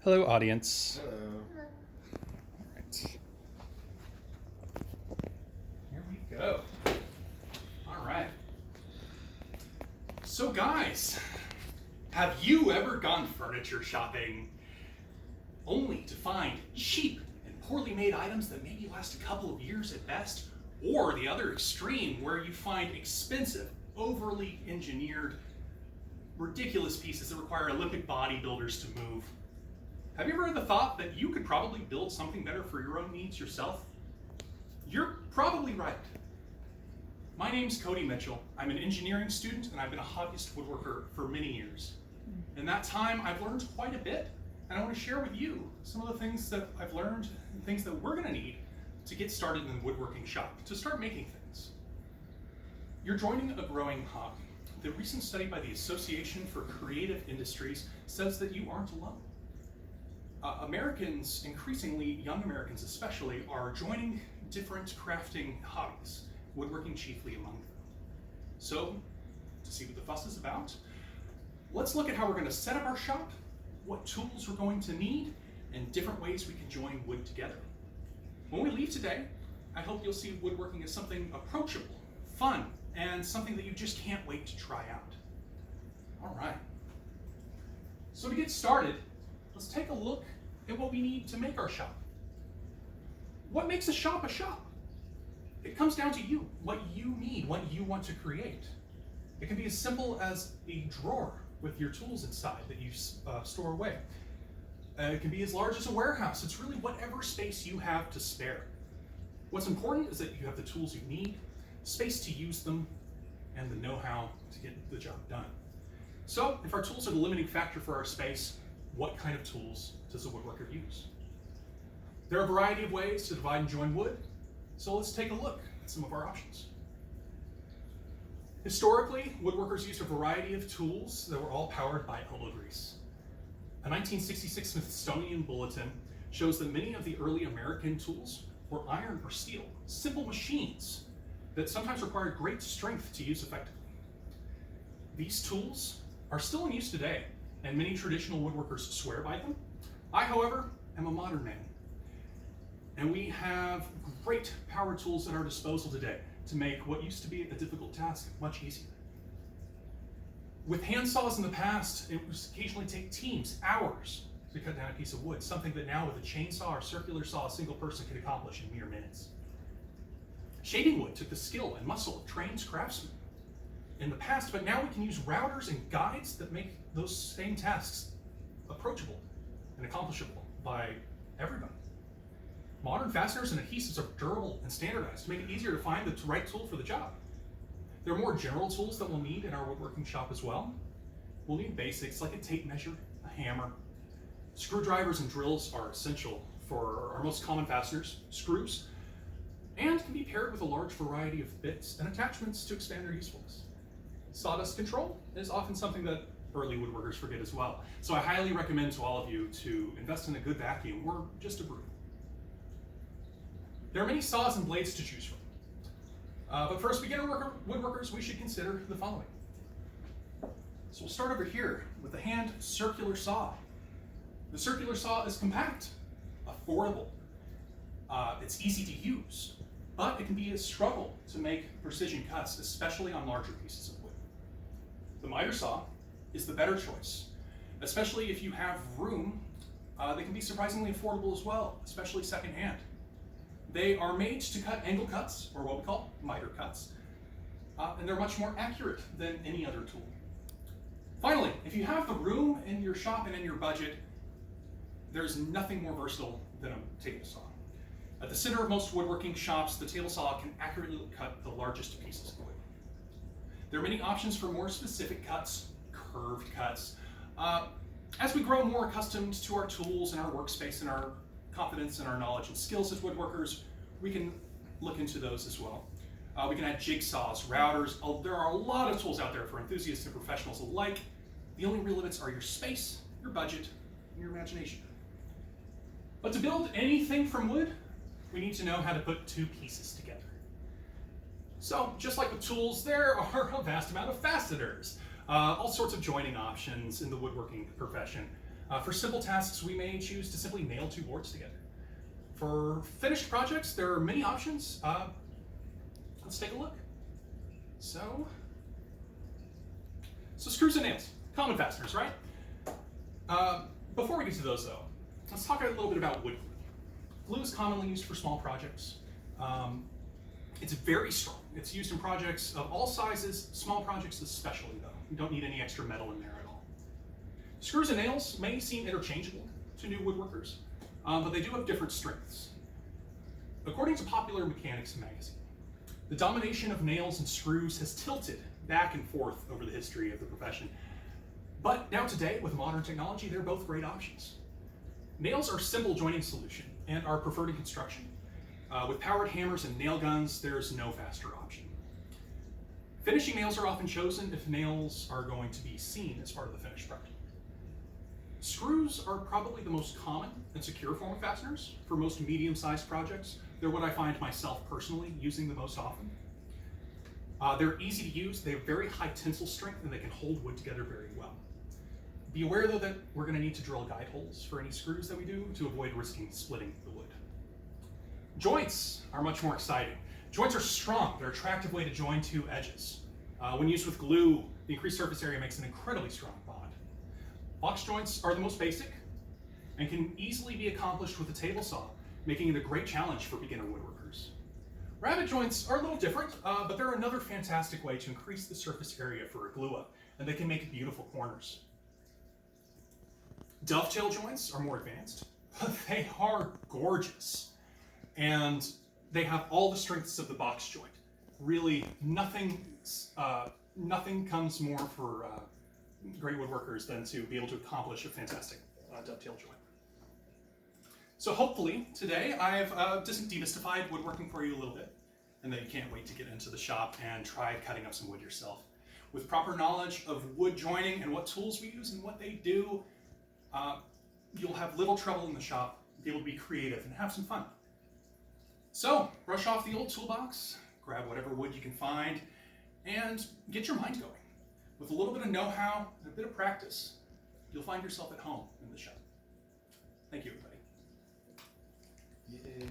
Hello, audience. Hello. All right. Here we go. All right. So, guys, have you ever gone furniture shopping only to find cheap and poorly made items that maybe last a couple of years at best? Or the other extreme, where you find expensive, overly engineered, ridiculous pieces that require Olympic bodybuilders to move? Have you ever had the thought that you could probably build something better for your own needs yourself? You're probably right. My name's Cody Mitchell. I'm an engineering student and I've been a hobbyist woodworker for many years. In that time, I've learned quite a bit, and I want to share with you some of the things that I've learned and things that we're going to need to get started in the woodworking shop, to start making things. You're joining a growing hobby. The recent study by the Association for Creative Industries says that you aren't alone. Americans, increasingly young Americans especially, are joining different crafting hobbies, woodworking chiefly among them. So, to see what the fuss is about, let's look at how we're going to set up our shop, what tools we're going to need, and different ways we can join wood together. When we leave today, I hope you'll see woodworking as something approachable, fun, and something that you just can't wait to try out. All right. So to get started, let's take a look at what we need to make our shop. What makes a shop a shop? It comes down to you, what you need, what you want to create. It can be as simple as a drawer with your tools inside that you store away. It can be as large as a warehouse. It's really whatever space you have to spare. What's important is that you have the tools you need, space to use them, and the know-how to get the job done. So, if our tools are the limiting factor for our space, what kind of tools does a woodworker use? There are a variety of ways to divide and join wood, so let's take a look at some of our options. Historically, woodworkers used a variety of tools that were all powered by elbow grease. A 1966 Smithsonian bulletin shows that many of the early American tools were iron or steel, simple machines that sometimes required great strength to use effectively. These tools are still in use today, and many traditional woodworkers swear by them. I, however, am a modern man, and we have great power tools at our disposal today to make what used to be a difficult task much easier. With hand saws in the past, it would occasionally take teams, hours, to cut down a piece of wood, something that now with a chainsaw or circular saw, a single person can accomplish in mere minutes. Shaving wood took the skill and muscle of trained craftsmen in the past, but now we can use routers and guides that make those same tasks approachable and accomplishable by everybody. Modern fasteners and adhesives are durable and standardized to make it easier to find the right tool for the job. There are more general tools that we'll need in our woodworking shop as well. We'll need basics like a tape measure, a hammer. Screwdrivers and drills are essential for our most common fasteners, screws, and can be paired with a large variety of bits and attachments to expand their usefulness. Sawdust control is often something that early woodworkers forget as well. So I highly recommend to all of you to invest in a good vacuum or just a broom. There are many saws and blades to choose from. But for us beginner woodworkers, we should consider the following. So we'll start over here with the hand circular saw. The circular saw is compact, affordable, it's easy to use, but it can be a struggle to make precision cuts, especially on larger pieces of wood. The miter saw is the better choice, especially if you have room. They can be surprisingly affordable as well, especially secondhand. They are made to cut angle cuts, or what we call miter cuts, and they're much more accurate than any other tool. Finally, if you have the room in your shop and in your budget, there's nothing more versatile than a table saw. At the center of most woodworking shops, the table saw can accurately cut the largest pieces of wood. There are many options for more specific cuts, curved cuts. As we grow more accustomed to our tools and our workspace and our confidence and our knowledge and skills as woodworkers, we can look into those as well. We can add jigsaws, routers. There are a lot of tools out there for enthusiasts and professionals alike. The only real limits are your space, your budget, and your imagination. But to build anything from wood, we need to know how to put two pieces together. So, just like with tools, there are a vast amount of fasteners, all sorts of joining options in the woodworking profession. For simple tasks, we may choose to simply nail two boards together. For finished projects, there are many options. Let's take a look. So screws and nails, common fasteners, right? Before we get to those though, let's talk a little bit about wood glue. Glue is commonly used for small projects. It's very strong. It's used in projects of all sizes, small projects especially though. You don't need any extra metal in there at all. Screws and nails may seem interchangeable to new woodworkers, but they do have different strengths. According to Popular Mechanics magazine, the domination of nails and screws has tilted back and forth over the history of the profession. But now today, with modern technology, they're both great options. Nails are a simple joining solution and are preferred in construction. With powered hammers and nail guns, there's no faster option. Finishing nails are often chosen if nails are going to be seen as part of the finished product. Screws are probably the most common and secure form of fasteners for most medium-sized projects. They're what I find myself personally using the most often. They're easy to use, they have very high tensile strength, and they can hold wood together very well. Be aware though that we're going to need to drill guide holes for any screws that we do to avoid risking splitting the wood. Joints are much more exciting. Joints are strong, they're an attractive way to join two edges. When used with glue, the increased surface area makes an incredibly strong bond. Box joints are the most basic and can easily be accomplished with a table saw, making it a great challenge for beginner woodworkers. Rabbet joints are a little different, but they're another fantastic way to increase the surface area for a glue up, and they can make beautiful corners. Dovetail joints are more advanced, but they are gorgeous. And they have all the strengths of the box joint. Really, nothing comes more for great woodworkers than to be able to accomplish a fantastic dovetail joint. So hopefully today I've demystified woodworking for you a little bit, and that you can't wait to get into the shop and try cutting up some wood yourself. With proper knowledge of wood joining and what tools we use and what they do, you'll have little trouble in the shop, be able to be creative and have some fun. So, brush off the old toolbox, grab whatever wood you can find, and get your mind going. With a little bit of know-how and a bit of practice, you'll find yourself at home in the shop. Thank you, everybody. Yay.